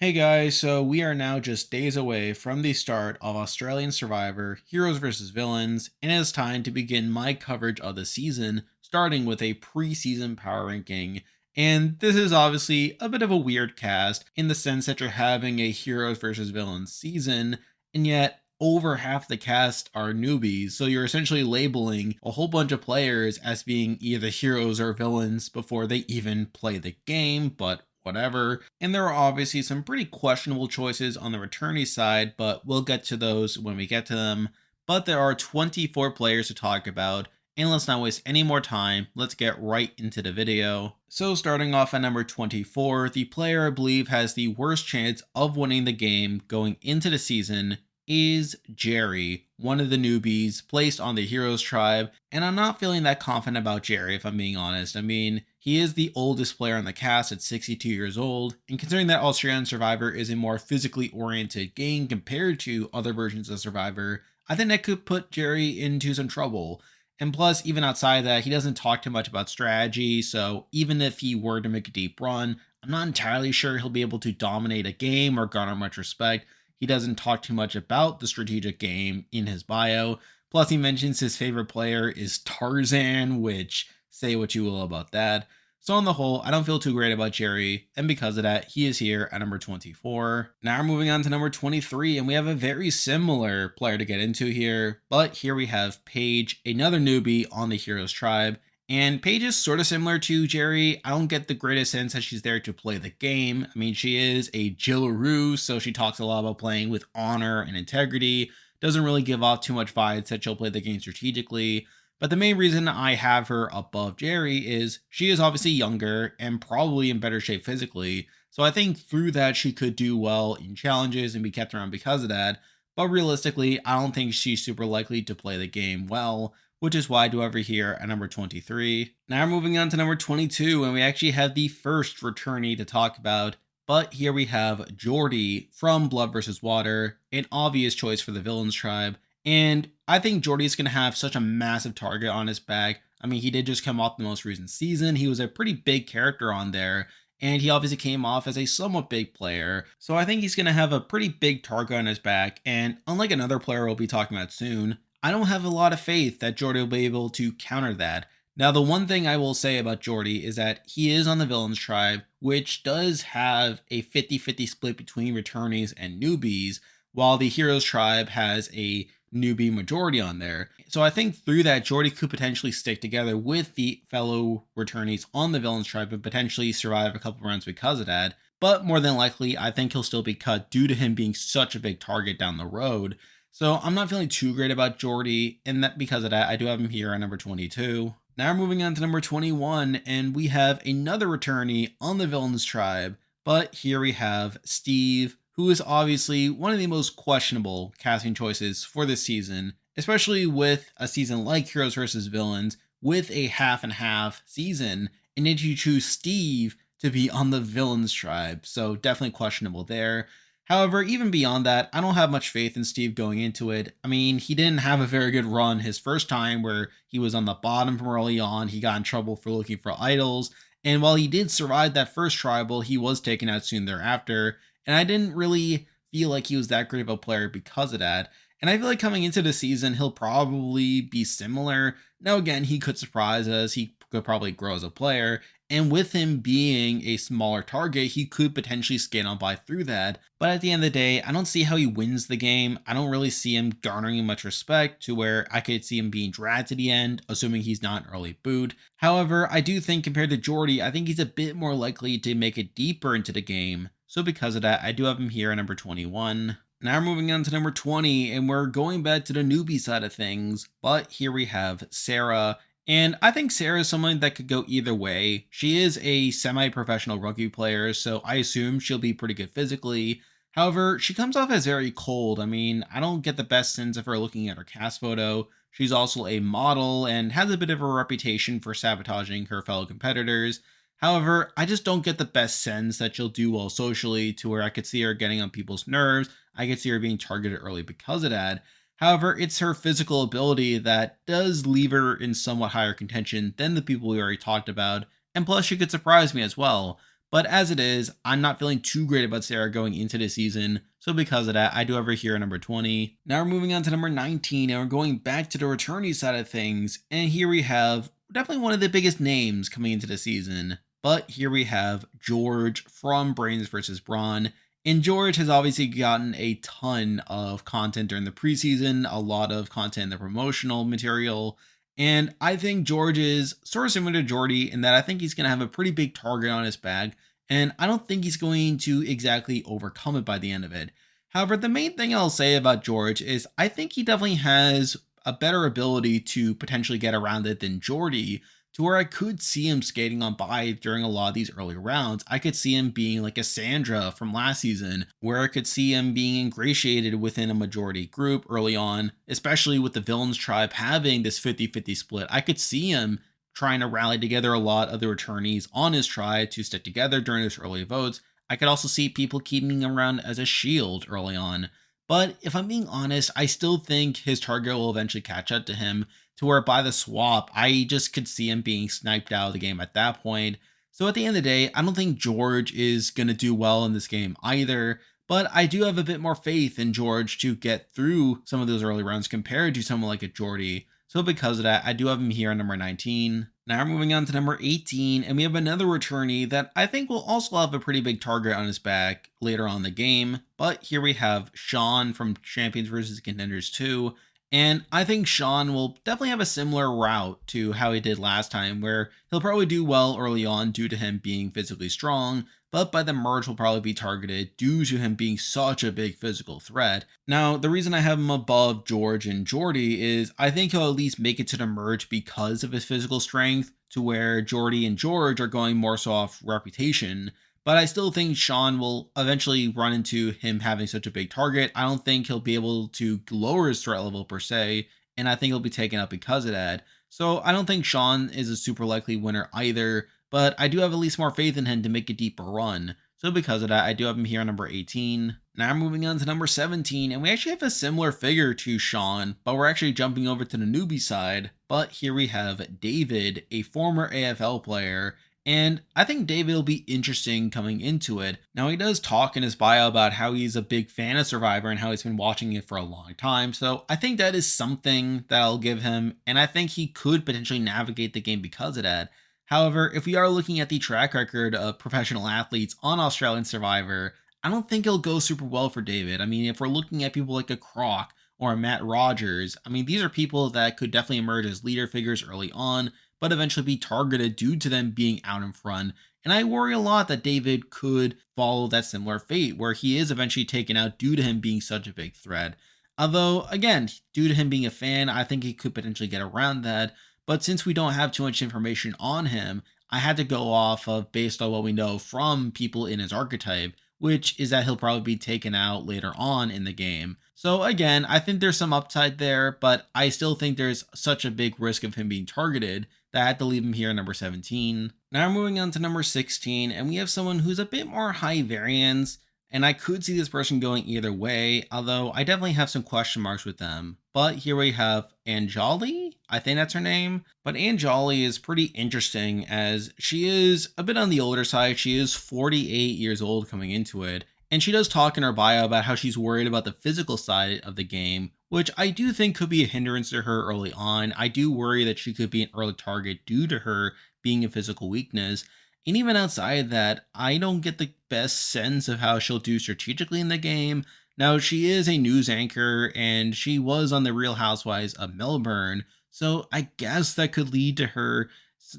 Hey guys, so we are now just days away from the start of Australian Survivor Heroes vs. Villains, and it's time to begin my coverage of the season, starting with a preseason power ranking. And this is obviously a bit of a weird cast in the sense that you're having a Heroes vs. Villains season, and yet over half the cast are newbies. So you're essentially labeling a whole bunch of players as being either heroes or villains before they even play the game, but whatever. And there are obviously some pretty questionable choices on the returnee side, but we'll get to those when we get to them. But there are 24 players to talk about, and let's not waste any more time. Let's get right into the video. So starting off at number 24, the player I believe has the worst chance of winning the game going into the season is Jerry, one of the newbies placed on the Heroes tribe, and I'm not feeling that confident about Jerry if I'm being honest. I mean, he is the oldest player on the cast at 62 years old, and considering that Australian Survivor is a more physically oriented game compared to other versions of Survivor, I think that could put Jerry into some trouble. And plus, even outside of that, he doesn't talk too much about strategy, so even if he were to make a deep run, I'm not entirely sure he'll be able to dominate a game or garner much respect. He doesn't talk too much about the strategic game in his bio. Plus, he mentions his favorite player is Tarzan, which say what you will about that. So on the whole, I don't feel too great about Jerry, and because of that, he is here at number 24. Now we're moving on to number 23, and we have a very similar player to get into here, but here we have Paige, another newbie on the Heroes tribe. And Paige is sort of similar to Jerry. I don't get the greatest sense that she's there to play the game. I mean, she is a Jillaroo, so she talks a lot about playing with honor and integrity. Doesn't really give off too much vibes that she'll play the game strategically. But the main reason I have her above Jerry is she is obviously younger and probably in better shape physically. So I think through that she could do well in challenges and be kept around because of that. But realistically, I don't think she's super likely to play the game well, which is why I do over here at number 23. Now we're moving on to number 22, and we actually have the first returnee to talk about. But here we have Jordy from Blood vs. Water, an obvious choice for the Villains tribe. And I think Jordy's going to have such a massive target on his back. I mean, he did just come off the most recent season. He was a pretty big character on there, and he obviously came off as a somewhat big player. So I think he's going to have a pretty big target on his back. And unlike another player we'll be talking about soon, I don't have a lot of faith that Jordy will be able to counter that. Now, the one thing I will say about Jordy is that he is on the Villains tribe, which does have a 50-50 split between returnees and newbies, while the Heroes tribe has a newbie majority on there. So I think through that, Jordy could potentially stick together with the fellow returnees on the Villains tribe and potentially survive a couple rounds because of that. But more than likely, I think he'll still be cut due to him being such a big target down the road. So I'm not feeling too great about Jordy, and that because of that, I do have him here at number 22. Now we're moving on to number 21, and we have another returnee on the Villains tribe, but here we have Steve, who is obviously one of the most questionable casting choices for this season, especially with a season like Heroes vs. Villains, with a half and half season, and then you choose Steve to be on the Villains tribe, so definitely questionable there. However, even beyond that, I don't have much faith in Steve going into it. I mean, he didn't have a very good run his first time where he was on the bottom from early on. He got in trouble for looking for idols. And while he did survive that first tribal, he was taken out soon thereafter. And I didn't really feel like he was that great of a player because of that. And I feel like coming into the season, he'll probably be similar. Now, again, he could surprise us. He could probably grow as a player. And with him being a smaller target, he could potentially skate on by through that. But at the end of the day, I don't see how he wins the game. I don't really see him garnering much respect to where I could see him being dragged to the end, assuming he's not an early boot. However, I do think compared to Jordy, I think he's a bit more likely to make it deeper into the game. So because of that, I do have him here at number 21. Now we're moving on to number 20, and we're going back to the newbie side of things. But here we have Sarah. And I think Sarah is someone that could go either way. She is a semi-professional rugby player, so I assume she'll be pretty good physically. However, she comes off as very cold. I mean, I don't get the best sense of her looking at her cast photo. She's also a model and has a bit of a reputation for sabotaging her fellow competitors. However, I just don't get the best sense that she'll do well socially to where I could see her getting on people's nerves. I could see her being targeted early because of that. However, it's her physical ability that does leave her in somewhat higher contention than the people we already talked about, and plus she could surprise me as well. But as it is, I'm not feeling too great about Sarah going into the season. So because of that, I do have her here at number 20. Now we're moving on to number 19, and we're going back to the returnee side of things. And here we have definitely one of the biggest names coming into the season. But here we have George from Brains versus Brawn. And George has obviously gotten a ton of content during the preseason, a lot of content in the promotional material. And I think George is sort of similar to Jordy in that I think he's going to have a pretty big target on his back. And I don't think he's going to exactly overcome it by the end of it. However, the main thing I'll say about George is I think he definitely has a better ability to potentially get around it than Jordy, to where I could see him skating on by during a lot of these early rounds. I could see him being like a Sandra from last season, where I could see him being ingratiated within a majority group early on, especially with the Villains tribe having this 50-50 split. I could see him trying to rally together a lot of the returnees on his tribe to stick together during his early votes. I could also see people keeping him around as a shield early on. But if I'm being honest, I still think his target will eventually catch up to him, to where by the swap, I just could see him being sniped out of the game at that point. So at the end of the day, I don't think George is going to do well in this game either, but I do have a bit more faith in George to get through some of those early rounds compared to someone like a Jordy. So because of that, I do have him here at number 19. Now we're moving on to number 18, and we have another returnee that I think will also have a pretty big target on his back later on in the game. But here we have Sean from Champions vs. Contenders 2. And I think Sean will definitely have a similar route to how he did last time, where he'll probably do well early on due to him being physically strong, but by the merge will probably be targeted due to him being such a big physical threat. Now, the reason I have him above George and Jordy is I think he'll at least make it to the merge because of his physical strength, to where Jordy and George are going more so off reputation. But I still think Sean will eventually run into him having such a big target. I don't think he'll be able to lower his threat level per se, and I think he'll be taken out because of that. So I don't think Sean is a super likely winner either, but I do have at least more faith in him to make a deeper run. So because of that, I do have him here on number 18. Now we're moving on to number 17, and we actually have a similar figure to Sean, but we're actually jumping over to the newbie side. But here we have David, a former AFL player, and I think David will be interesting coming into it. Now, he does talk in his bio about how he's a big fan of Survivor and how he's been watching it for a long time. So I think that is something that I'll give him. And I think he could potentially navigate the game because of that. However, if we are looking at the track record of professional athletes on Australian Survivor, I don't think it'll go super well for David. I mean, if we're looking at people like a Croc or a Matt Rogers, I mean, these are people that could definitely emerge as leader figures early on, but eventually be targeted due to them being out in front. And I worry a lot that David could follow that similar fate, where he is eventually taken out due to him being such a big threat. Although, again, due to him being a fan, I think he could potentially get around that. But since we don't have too much information on him, I had to go off of based on what we know from people in his archetype, which is that he'll probably be taken out later on in the game. So again, I think there's some upside there, but I still think there's such a big risk of him being targeted that I had to leave him here at number 17. Now we're moving on to number 16, and we have someone who's a bit more high variance, and I could see this person going either way, although I definitely have some question marks with them. But here we have Anjali, I think that's her name. But Anjali is pretty interesting as she is a bit on the older side. She is 48 years old coming into it. And she does talk in her bio about how she's worried about the physical side of the game, which I do think could be a hindrance to her early on. I do worry that she could be an early target due to her being a physical weakness. And even outside that, I don't get the best sense of how she'll do strategically in the game. Now, she is a news anchor and she was on the Real Housewives of Melbourne, so I guess that could lead to her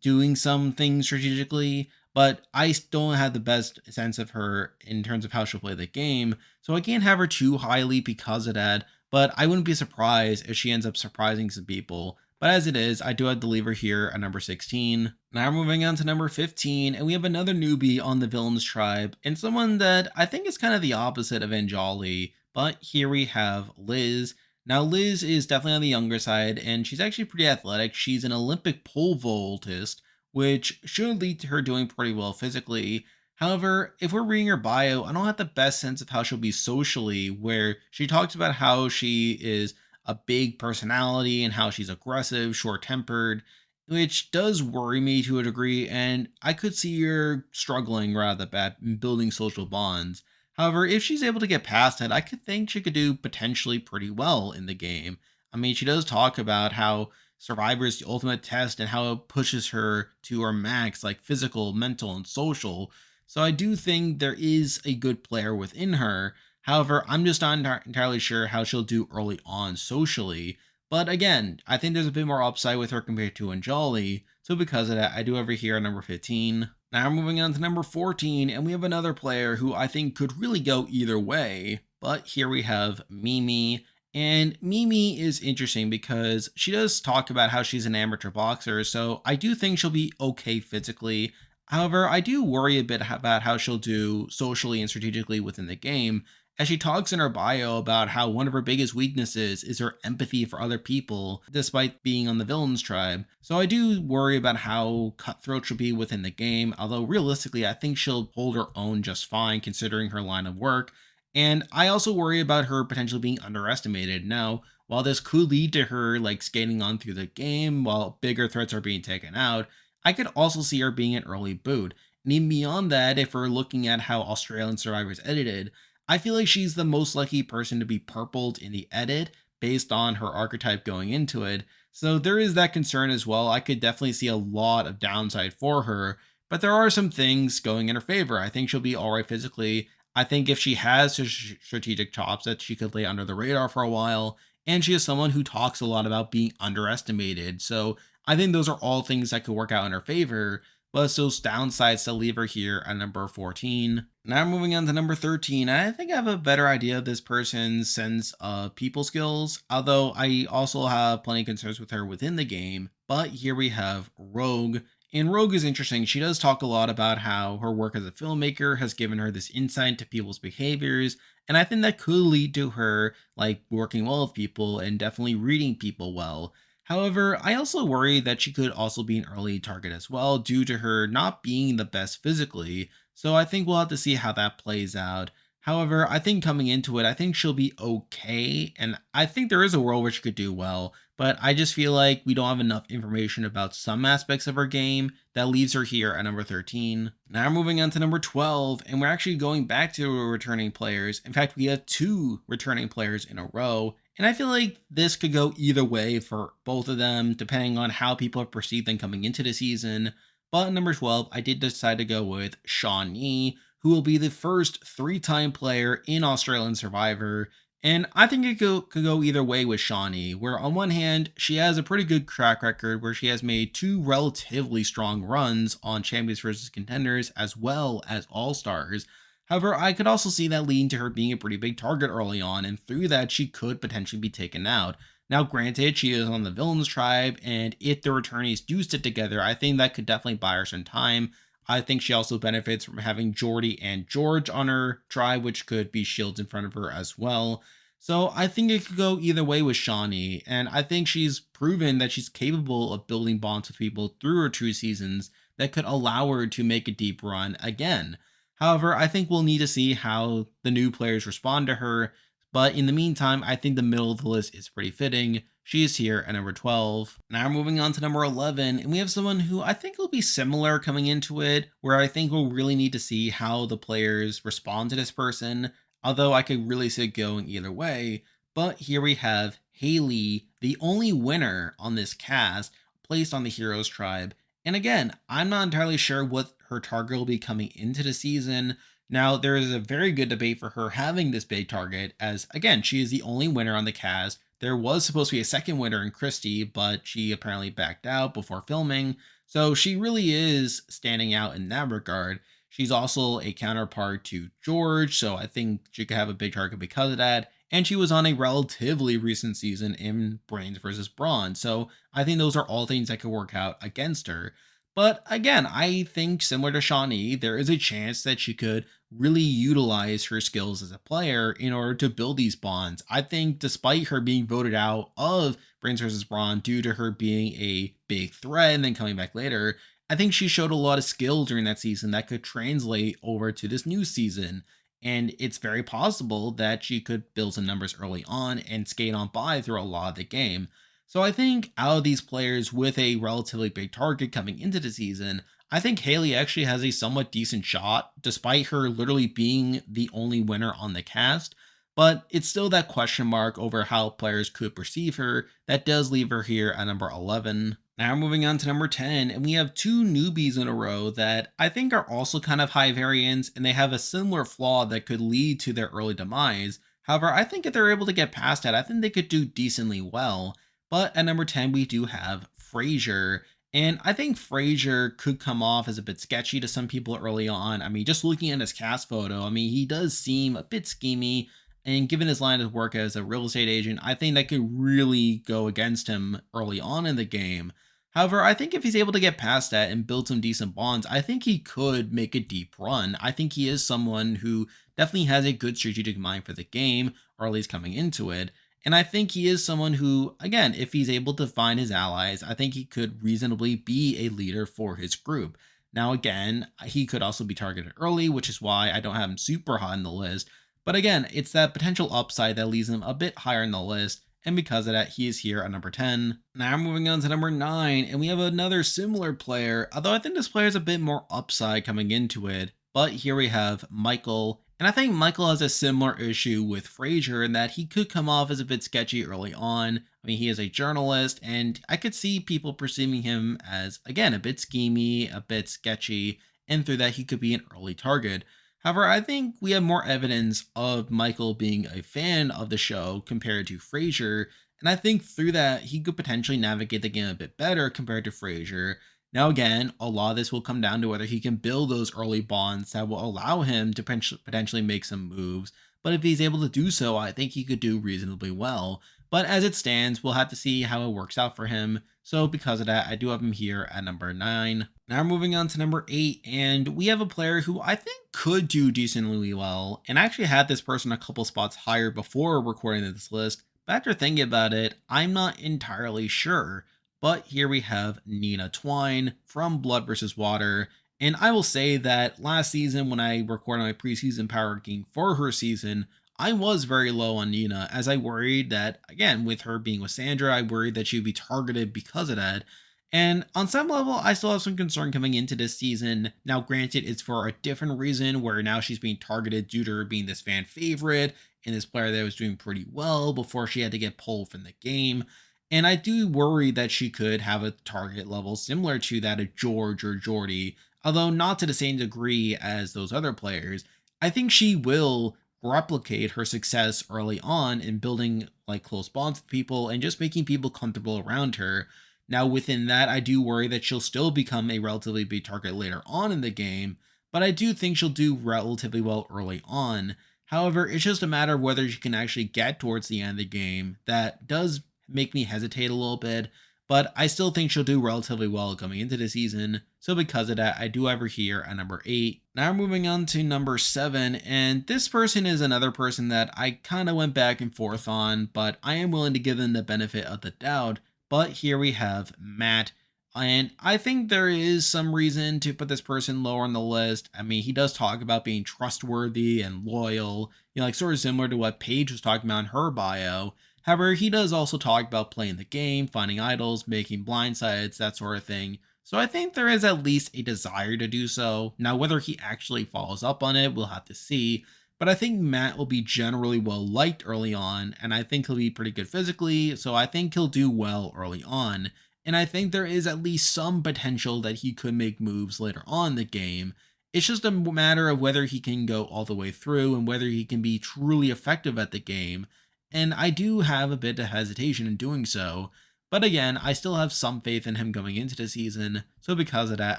doing some things strategically, but I don't have the best sense of her in terms of how she'll play the game, so I can't have her too highly because of that, but I wouldn't be surprised if she ends up surprising some people. But as it is, I do have to leave her here at number 16. Now we're moving on to number 15, and we have another newbie on the Villains tribe, and someone that I think is kind of the opposite of Anjali, but here we have Liz. Now Liz is definitely on the younger side, and she's actually pretty athletic. She's an Olympic pole vaultist, which should lead to her doing pretty well physically. However, if we're reading her bio, I don't have the best sense of how she'll be socially, where she talks about how she is a big personality and how she's aggressive, short-tempered, which does worry me to a degree, and I could see her struggling rather bad in building social bonds. However, if she's able to get past that, I could think she could do potentially pretty well in the game. I mean, she does talk about how Survivor is the ultimate test and how it pushes her to her max, like physical, mental, and social. So I do think there is a good player within her. However, I'm just not entirely sure how she'll do early on socially. But again, I think there's a bit more upside with her compared to Anjali. So because of that, I do have her here at number 15. Now we're moving on to number 14, and we have another player who I think could really go either way. But here we have Mimi. And Mimi is interesting because she does talk about how she's an amateur boxer, so I do think she'll be okay physically. However, I do worry a bit about how she'll do socially and strategically within the game, as she talks in her bio about how one of her biggest weaknesses is her empathy for other people, despite being on the villain's tribe. So I do worry about how cutthroat she'll be within the game, although realistically, I think she'll hold her own just fine considering her line of work. And I also worry about her potentially being underestimated. Now, while this could lead to her like skating on through the game while bigger threats are being taken out, I could also see her being an early boot. And even beyond that, if we're looking at how Australian Survivor is edited, I feel like she's the most likely person to be purpled in the edit based on her archetype going into it. So there is that concern as well. I could definitely see a lot of downside for her, but there are some things going in her favor. I think she'll be all right physically. I think if she has strategic chops that she could lay under the radar for a while, and she is someone who talks a lot about being underestimated. So I think those are all things that could work out in her favor, but it's those downsides to leave her here at number 14. Now moving on to number 13. I think I have a better idea of this person's sense of people skills, although I also have plenty of concerns with her within the game. But here we have Rogue. And Rogue is interesting. She does talk a lot about how her work as a filmmaker has given her this insight to people's behaviors. And I think that could lead to her like working well with people and definitely reading people well. However, I also worry that she could also be an early target as well due to her not being the best physically. So I think we'll have to see how that plays out. However, I think coming into it, I think she'll be okay. And I think there is a world where she could do well. But I just feel like we don't have enough information about some aspects of her game that leaves her here at number 13. Now we're moving on to number 12, and we're actually going back to returning players. In fact, we have two returning players in a row. And I feel like this could go either way for both of them, depending on how people have perceived them coming into the season. But at number 12, I did decide to go with Shawnee, who will be the first three-time player in Australian Survivor. And I think it could go either way with Shawnee, where on one hand, she has a pretty good track record where she has made two relatively strong runs on Champions versus Contenders as well as All Stars. However, I could also see that leading to her being a pretty big target early on, and through that, she could potentially be taken out. Now, granted, she is on the villain's tribe, and if the returnees do stick together, I think that could definitely buy her some time. I think she also benefits from having Jordy and George on her tribe, which could be shields in front of her as well. So I think it could go either way with Shawnee, and I think she's proven that she's capable of building bonds with people through her 2 seasons that could allow her to make a deep run again. However, I think we'll need to see how the new players respond to her. But in the meantime, I think the middle of the list is pretty fitting. She is here at number 12. Now we're moving on to number 11, and we have someone who I think will be similar coming into it, where I think we'll really need to see how the players respond to this person, although I could really see it going either way. But here we have Haley, the only winner on this cast, placed on the Heroes Tribe. And again, I'm not entirely sure what her target will be coming into the season. Now, there is a very good debate for her having this big target, as again, she is the only winner on the cast. There was supposed to be a second winner in Christy, but she apparently backed out before filming. So she really is standing out in that regard. She's also a counterpart to George, so I think she could have a big target because of that. And she was on a relatively recent season in Brains versus Brawn, so I think those are all things that could work out against her. But again, I think similar to Shawnee, there is a chance that she could really utilize her skills as a player in order to build these bonds. I think despite her being voted out of Brains vs. Brawn due to her being a big threat and then coming back later, I think she showed a lot of skill during that season that could translate over to this new season. And it's very possible that she could build some numbers early on and skate on by through a lot of the game. So I think out of these players with a relatively big target coming into the season, I think Haley actually has a somewhat decent shot, despite her literally being the only winner on the cast. But it's still that question mark over how players could perceive her that does leave her here at number 11. Now moving on to number 10, and we have two newbies in a row that I think are also kind of high variance, and they have a similar flaw that could lead to their early demise. However, I think if they're able to get past that, I think they could do decently well. But at number 10, we do have Fraser. And I think Fraser could come off as a bit sketchy to some people early on. I mean, just looking at his cast photo, I mean, he does seem a bit schemy. And given his line of work as a real estate agent, I think that could really go against him early on in the game. However, I think if he's able to get past that and build some decent bonds, I think he could make a deep run. I think he is someone who definitely has a good strategic mind for the game, or at least coming into it. And I think he is someone who, again, if he's able to find his allies, I think he could reasonably be a leader for his group. Now, again, he could also be targeted early, which is why I don't have him super high on the list. But again, it's that potential upside that leaves him a bit higher in the list. And because of that, he is here at number 10. Now moving on to number 9, and we have another similar player, although I think this player is a bit more upside coming into it. But here we have Michael, and I think Michael has a similar issue with Fraser in that he could come off as a bit sketchy early on. I mean, he is a journalist, and I could see people perceiving him as, again, a bit schemy, a bit sketchy, and through that, he could be an early target. However, I think we have more evidence of Michael being a fan of the show compared to Fraser, and I think through that he could potentially navigate the game a bit better compared to Fraser. Now, again, a lot of this will come down to whether he can build those early bonds that will allow him to potentially make some moves. But if he's able to do so, I think he could do reasonably well. But as it stands, we'll have to see how it works out for him. So because of that, I do have him here at number 9. Now moving on to number 8, and we have a player who I think could do decently well. And I actually had this person a couple spots higher before recording this list. But after thinking about it, I'm not entirely sure. But here we have Nina Twine from Blood vs. Water. And I will say that last season, when I recorded my preseason power ranking for her season, I was very low on Nina, as I worried that, again, with her being with Sandra, I worried that she would be targeted because of that. And on some level, I still have some concern coming into this season. Now, granted, it's for a different reason, where now she's being targeted due to her being this fan favorite and this player that was doing pretty well before she had to get pulled from the game. And I do worry that she could have a target level similar to that of George or Jordy, although not to the same degree as those other players. I think she will replicate her success early on in building like close bonds with people and just making people comfortable around her. Now, within that, I do worry that she'll still become a relatively big target later on in the game, but I do think she'll do relatively well early on. However, it's just a matter of whether she can actually get towards the end of the game. That does make me hesitate a little bit, but I still think she'll do relatively well coming into the season. So because of that, I do have her here at number 8. Now moving on to number 7, and this person is another person that I kind of went back and forth on, but I am willing to give them the benefit of the doubt. But here we have Matt, and I think there is some reason to put this person lower on the list. I mean, he does talk about being trustworthy and loyal, like sort of similar to what Paige was talking about in her bio. However, he does also talk about playing the game, finding idols, making blindsides, that sort of thing. So I think there is at least a desire to do so. Now, whether he actually follows up on it, we'll have to see. But I think Matt will be generally well liked early on, and I think he'll be pretty good physically, so I think he'll do well early on. And I think there is at least some potential that he could make moves later on in the game. It's just a matter of whether he can go all the way through and whether he can be truly effective at the game. And I do have a bit of hesitation in doing so. But again, I still have some faith in him going into the season, so because of that,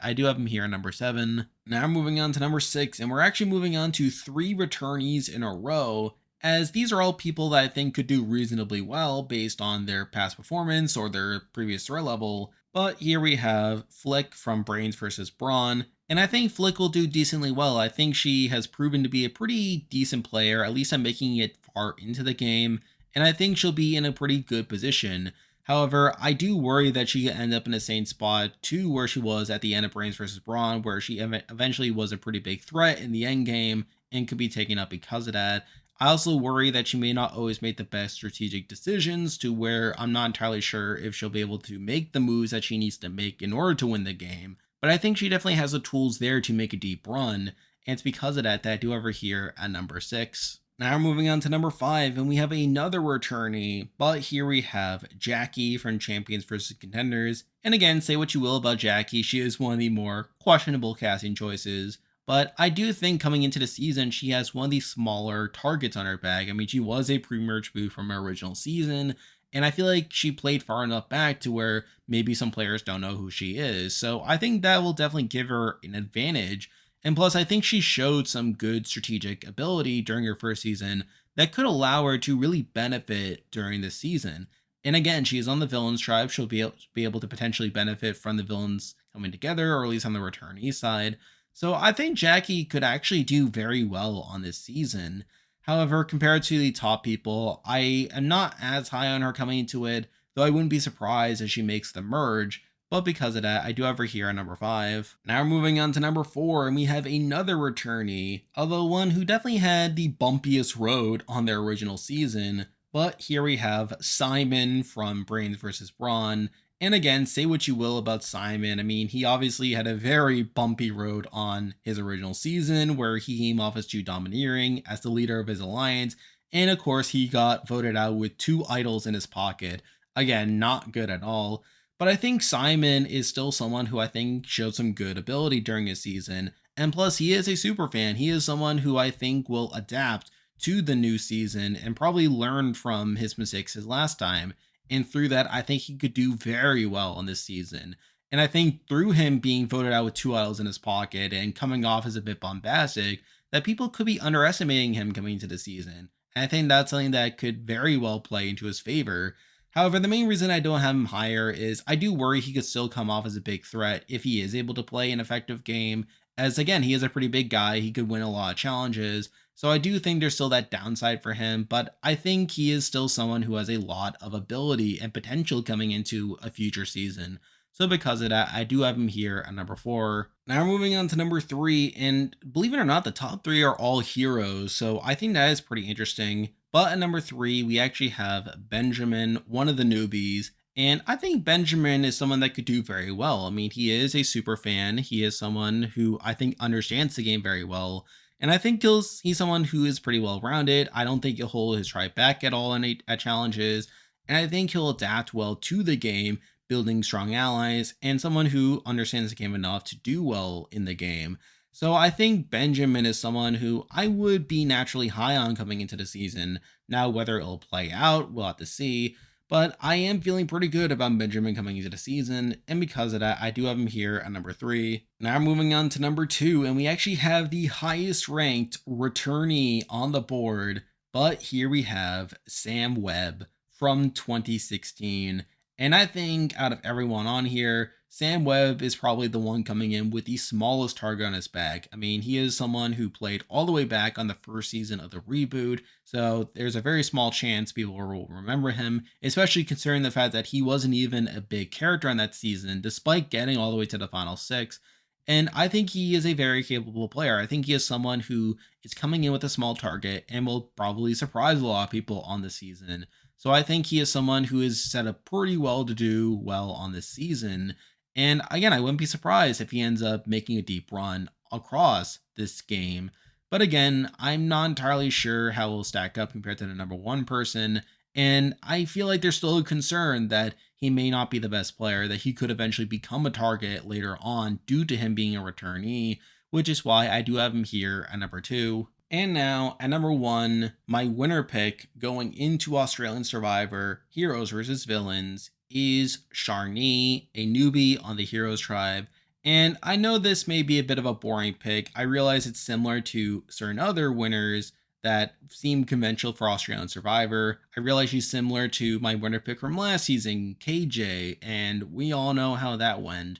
I do have him here at number 7. Now moving on to number 6, and we're actually moving on to 3 returnees in a row, as these are all people that I think could do reasonably well based on their past performance or their previous threat level. But here we have Flick from Brains vs. Brawn, and I think Flick will do decently well. I think she has proven to be a pretty decent player, at least I'm making it far into the game, and I think she'll be in a pretty good position. However, I do worry that she could end up in the same spot to where she was at the end of Brains vs. Brawn, where she eventually was a pretty big threat in the end game and could be taken up because of that. I also worry that she may not always make the best strategic decisions, to where I'm not entirely sure if she'll be able to make the moves that she needs to make in order to win the game. But I think she definitely has the tools there to make a deep run, and it's because of that I do have her here at number 6. Now we're moving on to number 5, and we have another returnee, but here we have Jackie from Champions vs. Contenders. And again, say what you will about Jackie, she is one of the more questionable casting choices. But I do think coming into the season, she has one of the smaller targets on her back. I mean, she was a pre-merge boo from her original season, and I feel like she played far enough back to where maybe some players don't know who she is. So I think that will definitely give her an advantage. And plus, I think she showed some good strategic ability during her first season that could allow her to really benefit during this season. And again, she is on the villains tribe. She'll be able to potentially benefit from the villains coming together, or at least on the returnee side. So I think Jackie could actually do very well on this season. However, compared to the top people, I am not as high on her coming into it, though I wouldn't be surprised if she makes the merge. But because of that, I do have her here at number 5. Now we're moving on to number 4, and we have another returnee, although one who definitely had the bumpiest road on their original season. But here we have Simon from Brains vs. Brawn. And again, say what you will about Simon. I mean, he obviously had a very bumpy road on his original season, where he came off as too domineering as the leader of his alliance. And of course, he got voted out with 2 idols in his pocket. Again, not good at all. But I think Simon is still someone who I think showed some good ability during his season. And plus, he is a super fan. He is someone who I think will adapt to the new season and probably learn from his mistakes his last time. And through that, I think he could do very well on this season. And I think through him being voted out with 2 idols in his pocket and coming off as a bit bombastic, that people could be underestimating him coming into the season. And I think that's something that could very well play into his favor. However, the main reason I don't have him higher is I do worry he could still come off as a big threat if he is able to play an effective game. As again, he is a pretty big guy, he could win a lot of challenges. So I do think there's still that downside for him, but I think he is still someone who has a lot of ability and potential coming into a future season. So because of that, I do have him here at number 4. Now we're moving on to number 3, and believe it or not, the top 3 are all heroes, so I think that is pretty interesting. But at number 3, we actually have Benjamin, one of the newbies, and I think Benjamin is someone that could do very well. I mean, he is a super fan. He is someone who I think understands the game very well. And I think he's someone who is pretty well rounded. I don't think he'll hold his tribe back at all at challenges. And I think he'll adapt well to the game, building strong allies, and someone who understands the game enough to do well in the game. So I think Benjamin is someone who I would be naturally high on coming into the season. Now, whether it'll play out, we'll have to see. But I am feeling pretty good about Benjamin coming into the season, and because of that, I do have him here at number 3. Now moving on to number 2, and we actually have the highest ranked returnee on the board, but here we have Sam Webb from 2016. And I think out of everyone on here, Sam Webb is probably the one coming in with the smallest target on his back. I mean, he is someone who played all the way back on the first season of the reboot, so there's a very small chance people will remember him, especially considering the fact that he wasn't even a big character on that season, despite getting all the way to the final 6. And I think he is a very capable player. I think he is someone who is coming in with a small target and will probably surprise a lot of people on the season. So I think he is someone who is set up pretty well to do well on this season. And again, I wouldn't be surprised if he ends up making a deep run across this game. But again, I'm not entirely sure how he'll stack up compared to the number 1 person. And I feel like there's still a concern that he may not be the best player, that he could eventually become a target later on due to him being a returnee, which is why I do have him here at number 2. And now at number 1, my winner pick going into Australian Survivor Heroes vs. Villains is Shawnee, a newbie on the Heroes tribe. And I know this may be a bit of a boring pick. I realize it's similar to certain other winners that seem conventional for Australian Survivor. I realize she's similar to my winner pick from last season, KJ, and we all know how that went.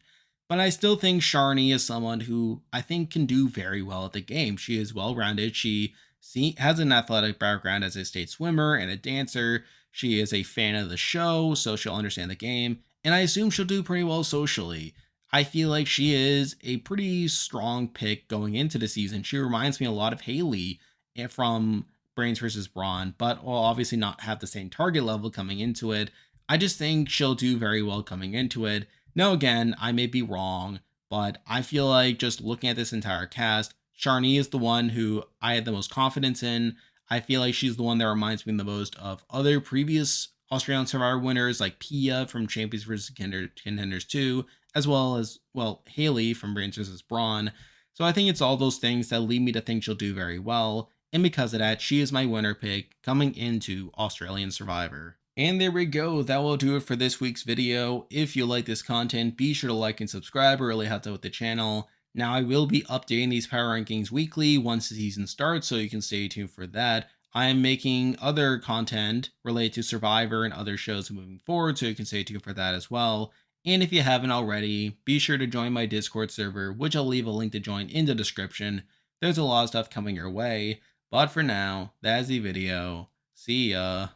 But I still think Shawnee is someone who I think can do very well at the game. She is well-rounded. She has an athletic background as a state swimmer and a dancer. She is a fan of the show, so she'll understand the game. And I assume she'll do pretty well socially. I feel like she is a pretty strong pick going into the season. She reminds me a lot of Haley from Brains versus Brawn, but will obviously not have the same target level coming into it. I just think she'll do very well coming into it. Now, again, I may be wrong, but I feel like just looking at this entire cast, Shawnee is the one who I had the most confidence in. I feel like she's the one that reminds me the most of other previous Australian Survivor winners like Pia from Champions vs. Contenders 2, as well as, well, Haley from Brains vs. Brawn. So I think it's all those things that lead me to think she'll do very well. And because of that, she is my winner pick coming into Australian Survivor. And there we go, that will do it for this week's video. If you like this content, be sure to like and subscribe, it really helps out with the channel. Now, I will be updating these power rankings weekly once the season starts, so you can stay tuned for that. I am making other content related to Survivor and other shows moving forward, so you can stay tuned for that as well. And if you haven't already, be sure to join my Discord server, which I'll leave a link to join in the description. There's a lot of stuff coming your way, but for now, that's the video. See ya.